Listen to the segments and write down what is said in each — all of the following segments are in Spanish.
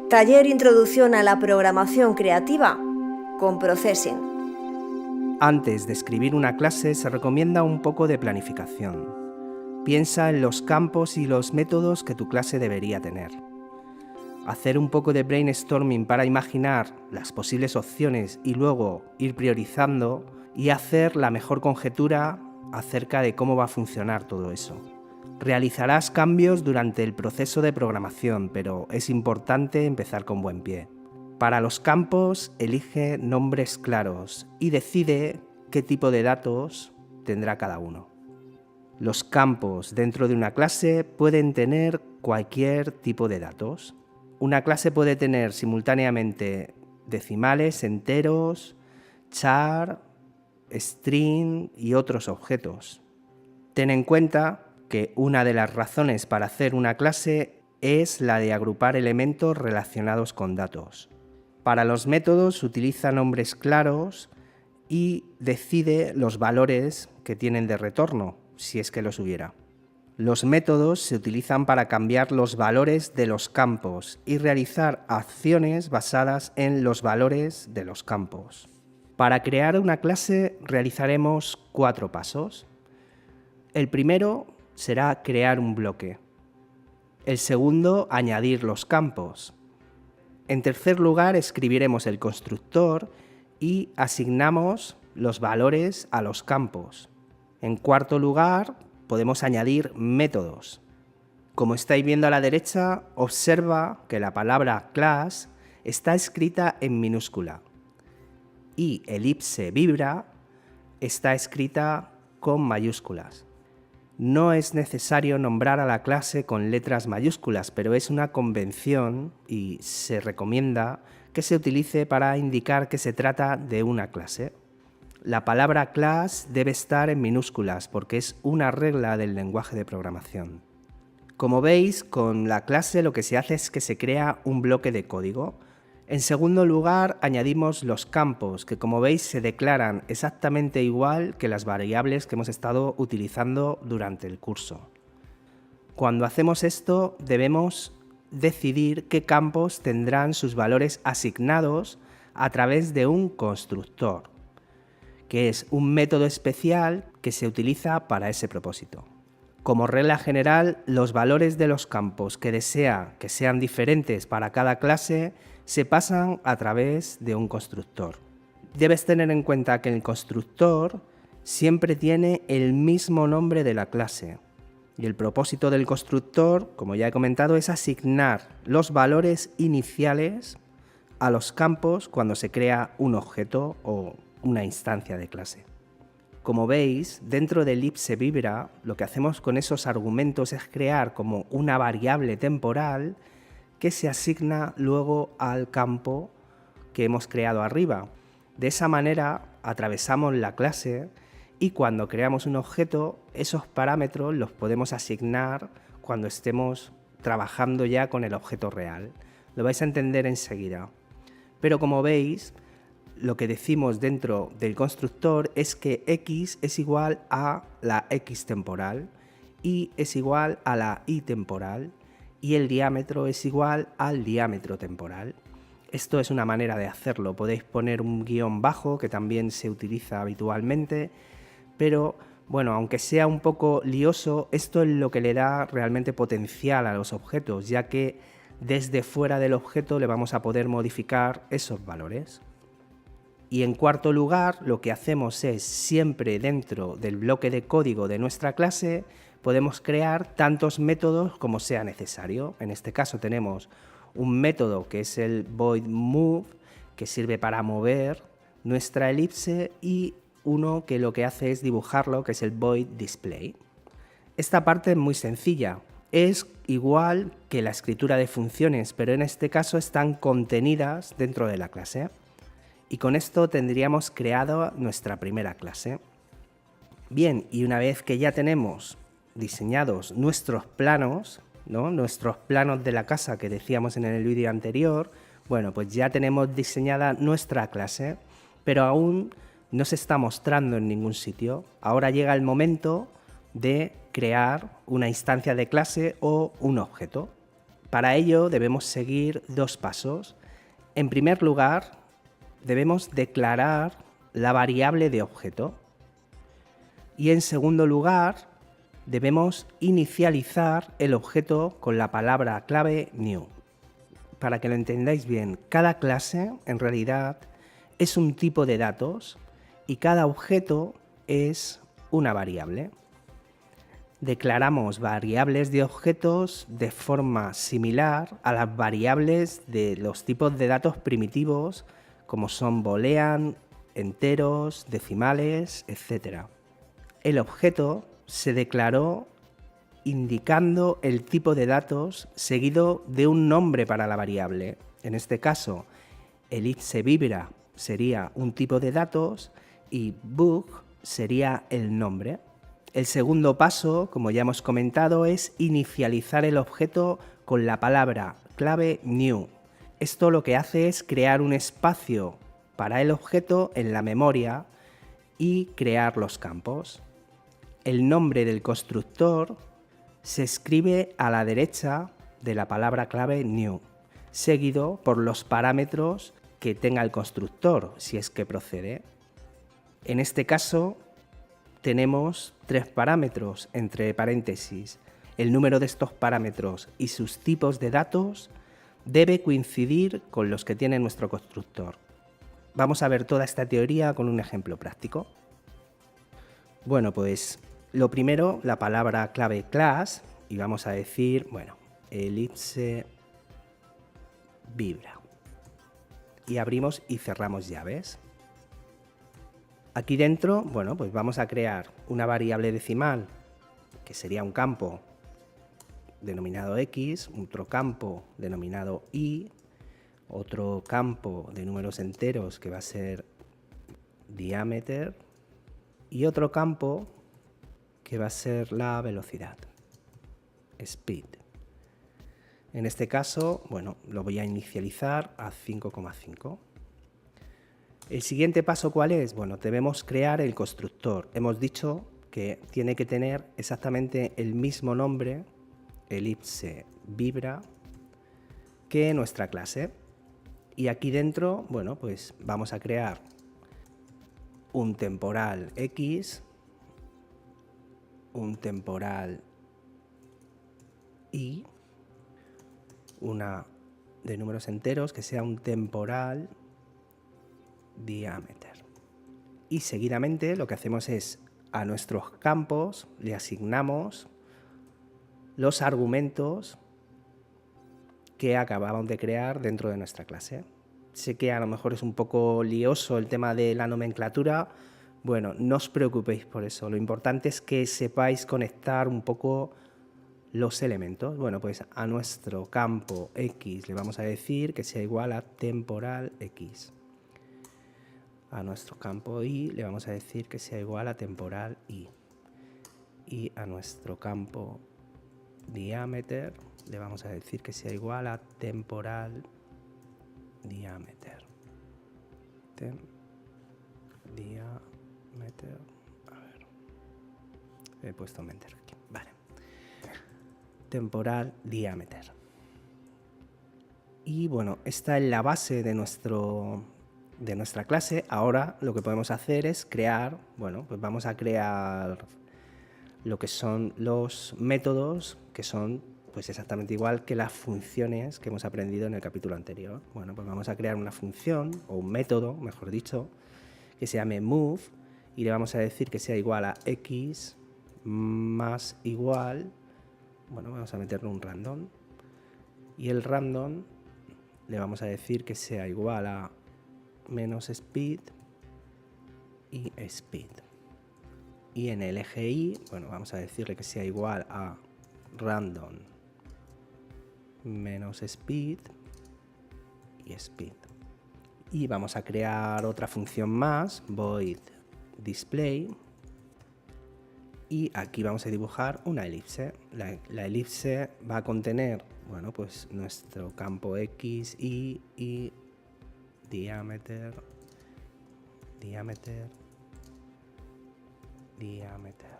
Taller Introducción a la Programación Creativa con Processing. Antes de escribir una clase se recomienda un poco de planificación. Piensa en los campos y los métodos que tu clase debería tener. Hacer un poco de brainstorming para imaginar las posibles opciones y luego ir priorizando y hacer la mejor conjetura acerca de cómo va a funcionar todo eso. Realizarás cambios durante el proceso de programación, pero es importante empezar con buen pie. Para los campos, elige nombres claros y decide qué tipo de datos tendrá cada uno. Los campos dentro de una clase pueden tener cualquier tipo de datos. Una clase puede tener simultáneamente decimales, enteros, char, string y otros objetos. Ten en cuenta que una de las razones para hacer una clase es la de agrupar elementos relacionados con datos. Para los métodos utiliza nombres claros y decide los valores que tienen de retorno, si es que los hubiera. Los métodos se utilizan para cambiar los valores de los campos y realizar acciones basadas en los valores de los campos. Para crear una clase realizaremos 4 pasos. El primero será crear un bloque. El segundo, añadir los campos. En tercer lugar, escribiremos el constructor y asignamos los valores a los campos. En cuarto lugar, podemos añadir métodos. Como estáis viendo a la derecha, observa que la palabra class está escrita en minúscula y elipse vibra está escrita con mayúsculas. No es necesario nombrar a la clase con letras mayúsculas, pero es una convención y se recomienda que se utilice para indicar que se trata de una clase. La palabra class debe estar en minúsculas porque es una regla del lenguaje de programación. Como veis, con la clase lo que se hace es que se crea un bloque de código. En segundo lugar, añadimos los campos, que como veis se declaran exactamente igual que las variables que hemos estado utilizando durante el curso. Cuando hacemos esto, debemos decidir qué campos tendrán sus valores asignados a través de un constructor, que es un método especial que se utiliza para ese propósito. Como regla general, los valores de los campos que desea que sean diferentes para cada clase se pasan a través de un constructor. Debes tener en cuenta que el constructor siempre tiene el mismo nombre de la clase y el propósito del constructor, como ya he comentado, es asignar los valores iniciales a los campos cuando se crea un objeto o una instancia de clase. Como veis, dentro del ellipse vibra, lo que hacemos con esos argumentos es crear como una variable temporal que se asigna luego al campo que hemos creado arriba. De esa manera atravesamos la clase y cuando creamos un objeto, esos parámetros los podemos asignar cuando estemos trabajando ya con el objeto real. Lo vais a entender enseguida. Pero como veis, lo que decimos dentro del constructor es que x es igual a la x temporal, y es igual a la y temporal, y el diámetro es igual al diámetro temporal. Esto es una manera de hacerlo. Podéis poner un guión bajo, que también se utiliza habitualmente, pero bueno, aunque sea un poco lioso, esto es lo que le da realmente potencial a los objetos, ya que desde fuera del objeto le vamos a poder modificar esos valores. Y en cuarto lugar, lo que hacemos es, siempre dentro del bloque de código de nuestra clase, podemos crear tantos métodos como sea necesario. En este caso tenemos un método que es el void move, que sirve para mover nuestra elipse, y uno que lo que hace es dibujarlo, que es el void display. Esta parte es muy sencilla. Es igual que la escritura de funciones, pero en este caso están contenidas dentro de la clase. Y con esto tendríamos creado nuestra primera clase. Bien, y una vez que ya tenemos diseñados nuestros planos, ¿no? Nuestros planos de la casa que decíamos en el vídeo anterior, bueno, pues ya tenemos diseñada nuestra clase, pero aún no se está mostrando en ningún sitio. Ahora llega el momento de crear una instancia de clase o un objeto. Para ello debemos seguir dos pasos. En primer lugar, debemos declarar la variable de objeto. Y en segundo lugar, debemos inicializar el objeto con la palabra clave new. Para que lo entendáis bien, cada clase en realidad es un tipo de datos y cada objeto es una variable. Declaramos variables de objetos de forma similar a las variables de los tipos de datos primitivos como son boolean, enteros, decimales, etc. El objeto se declaró indicando el tipo de datos seguido de un nombre para la variable. En este caso, ellipse vibra sería un tipo de datos y bug sería el nombre. El segundo paso, como ya hemos comentado, es inicializar el objeto con la palabra clave new. Esto lo que hace es crear un espacio para el objeto en la memoria y crear los campos. El nombre del constructor se escribe a la derecha de la palabra clave new, seguido por los parámetros que tenga el constructor, si es que procede. En este caso, tenemos 3 parámetros entre paréntesis. El número de estos parámetros y sus tipos de datos debe coincidir con los que tiene nuestro constructor. Vamos a ver toda esta teoría con un ejemplo práctico. Bueno, pues lo primero, la palabra clave class, y vamos a decir, bueno, ellipse vibra. Y abrimos y cerramos llaves. Aquí dentro, bueno, pues vamos a crear una variable decimal, que sería un campo denominado x, otro campo denominado y, otro campo de números enteros que va a ser diameter y otro campo que va a ser la velocidad, speed. En este caso, bueno, lo voy a inicializar a 5,5. El siguiente paso, ¿cuál es? Bueno, debemos crear el constructor. Hemos dicho que tiene que tener exactamente el mismo nombre, ellipse vibra, que nuestra clase. Y aquí dentro, bueno, pues vamos a crear un temporal x, un temporal y, una de números enteros que sea un temporal diameter. Y seguidamente lo que hacemos es a nuestros campos le asignamos los argumentos que acabamos de crear dentro de nuestra clase. Sé que a lo mejor es un poco lioso el tema de la nomenclatura. Bueno, no os preocupéis por eso. Lo importante es que sepáis conectar un poco los elementos. Bueno, pues a nuestro campo X le vamos a decir que sea igual a temporal X. A nuestro campo Y le vamos a decir que sea igual a temporal Y. Y a nuestro campo diameter le vamos a decir que sea igual a temporal diameter. Diameter. A ver. He puesto un enter aquí. Vale. Temporal diameter. Y bueno, esta es la base de nuestra clase. Ahora lo que podemos hacer es crear, bueno, pues vamos a crear lo que son los métodos, que son pues exactamente igual que las funciones que hemos aprendido en el capítulo anterior. Bueno, pues vamos a crear una función, o un método, mejor dicho, que se llame move, y le vamos a decir que sea igual a x más igual, bueno, vamos a meterle un random, y el random le vamos a decir que sea igual a menos speed y speed. Y en el eje Y, bueno, vamos a decirle que sea igual a random menos speed y speed. Y vamos a crear otra función más, void display, y aquí vamos a dibujar una elipse. La elipse va a contener, bueno, pues nuestro campo X, y diameter, diameter, diameter.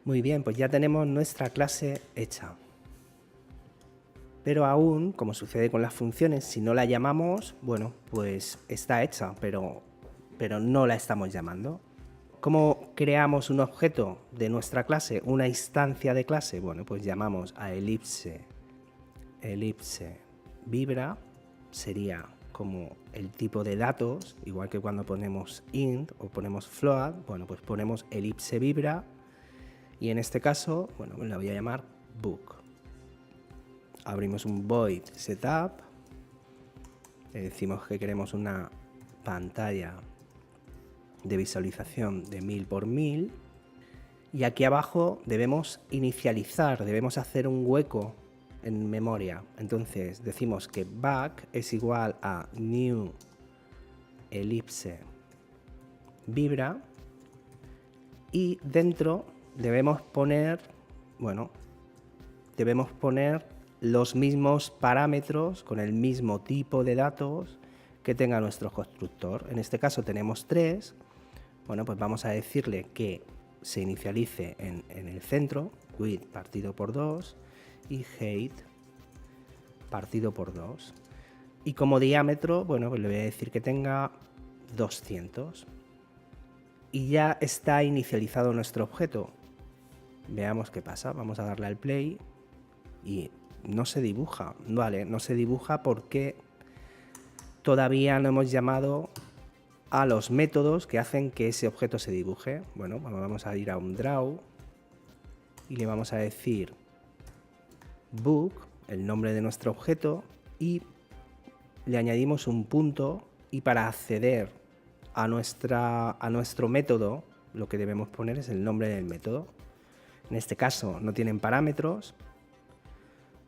Muy bien, pues ya tenemos nuestra clase hecha. Pero aún, como sucede con las funciones, si no la llamamos, bueno, pues está hecha, pero no la estamos llamando. ¿Cómo creamos un objeto de nuestra clase, una instancia de clase? Bueno, pues llamamos a ellipse vibra, sería como el tipo de datos, igual que cuando ponemos int o ponemos float, bueno, pues ponemos ellipse vibra y en este caso, bueno, pues la voy a llamar book. Abrimos un void setup, le decimos que queremos una pantalla de visualización de 1000 por 1000 y aquí abajo debemos inicializar, debemos hacer un hueco en memoria. Entonces decimos que back es igual a new ellipse vibra y dentro debemos poner, bueno, los mismos parámetros con el mismo tipo de datos que tenga nuestro constructor. En este caso tenemos 3. Bueno, pues vamos a decirle que se inicialice en el centro, width partido por 2 y height partido por 2. Y como diámetro, bueno, pues le voy a decir que tenga 200. Y ya está inicializado nuestro objeto. Veamos qué pasa. Vamos a darle al play y no se dibuja. Vale, no se dibuja porque todavía no hemos llamado a los métodos que hacen que ese objeto se dibuje. Bueno, vamos a ir a un draw y le vamos a decir book, el nombre de nuestro objeto, y le añadimos un punto, y para acceder a nuestro método lo que debemos poner es el nombre del método. En este caso no tienen parámetros.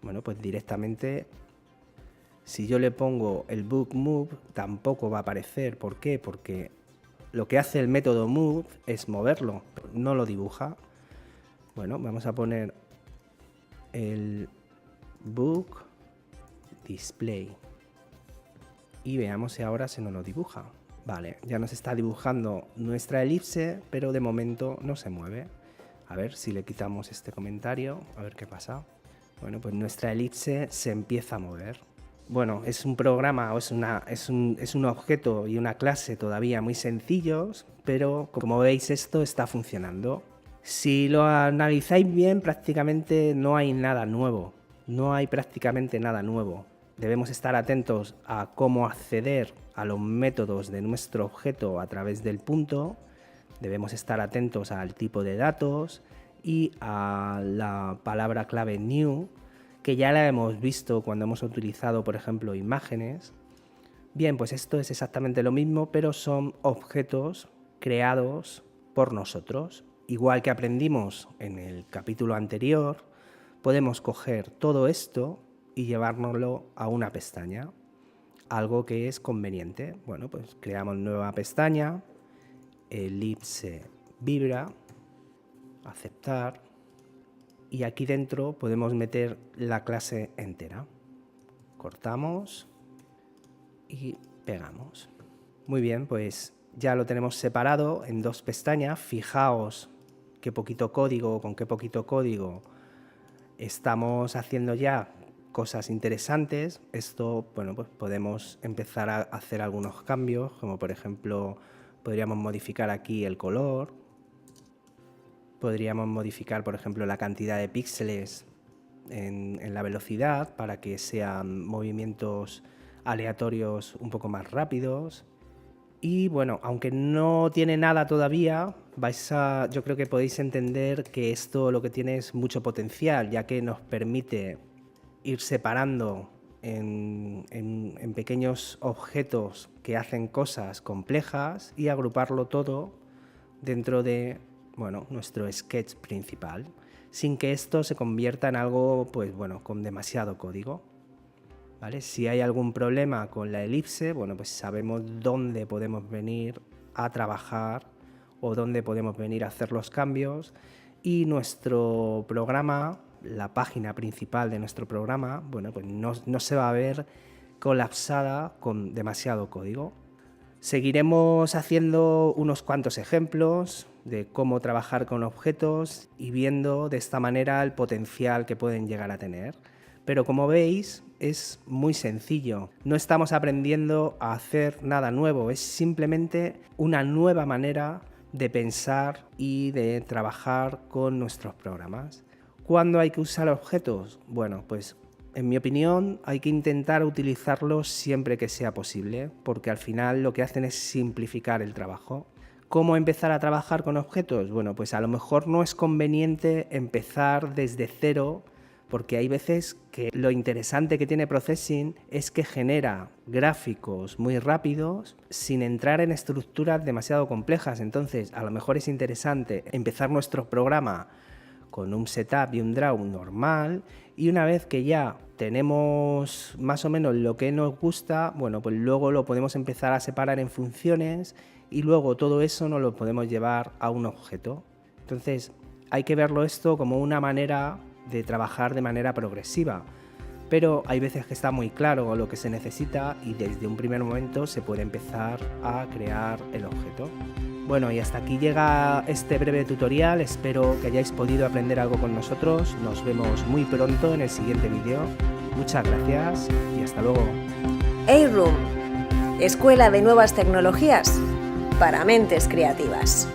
Bueno, pues directamente, si yo le pongo el book move, tampoco va a aparecer. ¿Por qué? Porque lo que hace el método move es moverlo, no lo dibuja. Bueno, vamos a poner el book display y veamos si ahora se nos lo dibuja. Vale, ya nos está dibujando nuestra elipse, pero de momento no se mueve. A ver si le quitamos este comentario, a ver qué pasa. Bueno, pues nuestra elipse se empieza a mover. Bueno, es un programa o es un objeto y una clase todavía muy sencillos, pero como veis esto está funcionando. Si lo analizáis bien, prácticamente no hay nada nuevo. No hay prácticamente nada nuevo. Debemos estar atentos a cómo acceder a los métodos de nuestro objeto a través del punto. Debemos estar atentos al tipo de datos y a la palabra clave new, que ya la hemos visto cuando hemos utilizado, por ejemplo, imágenes. Bien, pues esto es exactamente lo mismo, pero son objetos creados por nosotros. Igual que aprendimos en el capítulo anterior, podemos coger todo esto y llevárnoslo a una pestaña, algo que es conveniente. Bueno, pues creamos nueva pestaña, ellipse vibra, aceptar, y aquí dentro podemos meter la clase entera. Cortamos y pegamos. Muy bien, pues ya lo tenemos separado en dos pestañas. Fijaos qué poquito código, con qué poquito código estamos haciendo ya cosas interesantes. Esto, bueno, pues podemos empezar a hacer algunos cambios, como por ejemplo podríamos modificar aquí el color. Podríamos modificar, por ejemplo, la cantidad de píxeles en la velocidad para que sean movimientos aleatorios un poco más rápidos. Y bueno, aunque no tiene nada todavía, yo creo que podéis entender que esto lo que tiene es mucho potencial, ya que nos permite ir separando en pequeños objetos que hacen cosas complejas y agruparlo todo dentro de, bueno, nuestro sketch principal, sin que esto se convierta en algo, pues bueno, con demasiado código. ¿Vale? Si hay algún problema con la elipse, bueno, pues sabemos dónde podemos venir a trabajar o dónde podemos venir a hacer los cambios, y nuestro programa, la página principal de nuestro programa, bueno, pues no se va a ver colapsada con demasiado código. Seguiremos haciendo unos cuantos ejemplos de cómo trabajar con objetos y viendo de esta manera el potencial que pueden llegar a tener. Pero como veis, es muy sencillo. No estamos aprendiendo a hacer nada nuevo, es simplemente una nueva manera de pensar y de trabajar con nuestros programas. ¿Cuándo hay que usar objetos? Bueno, pues en mi opinión hay que intentar utilizarlos siempre que sea posible, porque al final lo que hacen es simplificar el trabajo. ¿Cómo empezar a trabajar con objetos? Bueno, pues a lo mejor no es conveniente empezar desde cero, porque hay veces que lo interesante que tiene Processing es que genera gráficos muy rápidos sin entrar en estructuras demasiado complejas. Entonces, a lo mejor es interesante empezar nuestro programa con un setup y un draw normal, y una vez que ya tenemos más o menos lo que nos gusta, bueno, pues luego lo podemos empezar a separar en funciones y luego todo eso nos lo podemos llevar a un objeto. Entonces hay que verlo esto como una manera de trabajar de manera progresiva, pero hay veces que está muy claro lo que se necesita y desde un primer momento se puede empezar a crear el objeto. Bueno, y hasta aquí llega este breve tutorial, espero que hayáis podido aprender algo con nosotros. Nos vemos muy pronto en el siguiente vídeo. Muchas gracias y hasta luego. A-Room, Escuela de Nuevas Tecnologías para Mentes Creativas.